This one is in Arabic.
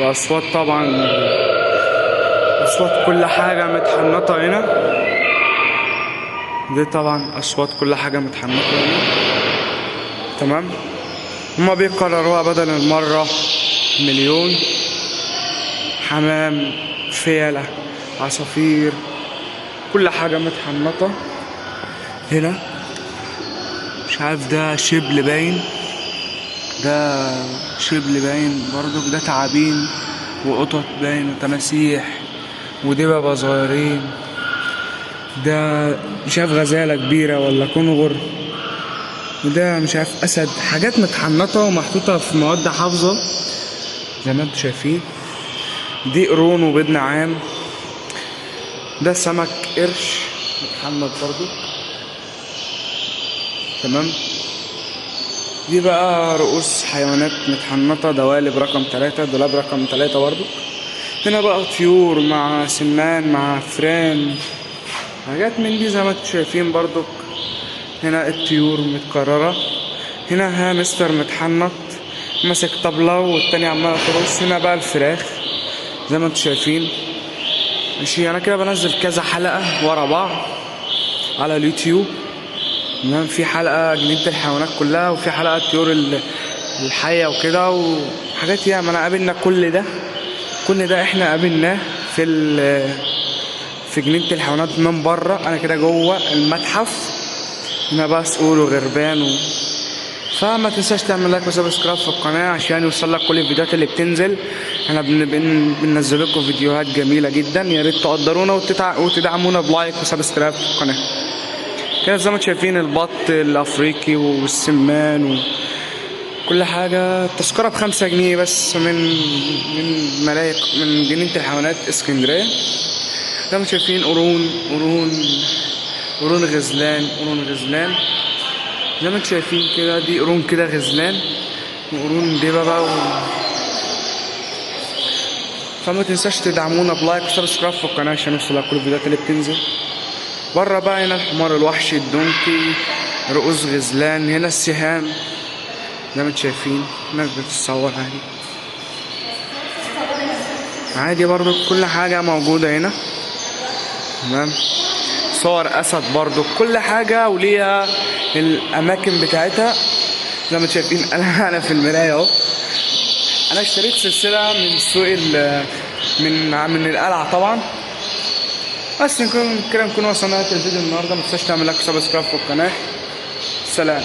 واصوات طبعا، اصوات كل حاجة متحنطة هنا. دي طبعا اصوات كل حاجة متحنطة هنا. تمام. هما بيكرروها بدل المرة مليون. حمام، فيلة، عصافير، كل حاجة متحنطة هنا. مش عارف ده شبل باين، ده شبل باين برضو، ده تعابين وقطط باين وتماسيح ودببة صغيرين. ده مش عارف غزالة كبيرة ولا كنغر، وده مش عارف أسد. حاجات متحنطة ومحطوطة في مواد حافظة زي ما انتوا شايفين. دي قرون وبيض نعام. ده سمك قرش متحنط برضو. تمام. دي بقى رؤوس حيوانات متحنطة، دوالب رقم 3، دولاب رقم 3 برضو. هنا بقى طيور مع سمان مع فران، حاجات من دي زي ما انتوا شايفين برضو. هنا الطيور متكررة. هنا هامستر متحنط ماسك طبلة والتاني عمال ترقص. هنا بقى الفراخ زي ما انتوا شايفين. ماشي، انا كده بنزل كذا حلقة ورا بعض على اليوتيوب. تمام. في حلقة جنينة الحيوانات كلها، وفي حلقة طيور الحية وكده وحاجات ياما. انا قابلنا كل ده احنا قابلناه في جنينة الحيوانات من بره. انا كده جوه المتحف. هنا بقى صقور وغربان فما تنساش تعمل لايك وسبسكرايب في القناة عشان يوصل لك كل الفيديوهات اللي بتنزل. احنا بننزل لكم فيديوهات جميلة جدا. يا ريت تقدرونا وتدعمونا بلايك وسبسكرايب في القناة. كده زي ما انتم شايفين البط الافريقي والسمان وكل حاجة. التذكرة ب5 جنيه بس من جنينة الحيوانات اسكندرية. زي ما انتم شايفين قرون غزلان زي ما انتم شايفين كده. دي قرون كده غزلان وقرون دببة بقى فما تنساش تدعمونا بلايك وسبسكرايب في القناة عشان يوصلك كل الفيديوهات اللي بتنزل. بره بقى هنا الحمار الوحشي، الدونكي، رؤوس غزلان. هنا السهام زي ما انتم شايفين، الناس بتتصور عادي برضو. كل حاجة موجودة هنا. تمام. صور أسد برضو، كل حاجة وليها الأماكن بتاعتها زي ما انتم شايفين. أنا في المراية أهو. أنا اشتريت سلسلة من سوق من القلعة طبعا. بس كده نكون وصلنا لنهاية الفيديو النهارده. متنساش تعمل لايك وسبسكرايب في القناة. سلام.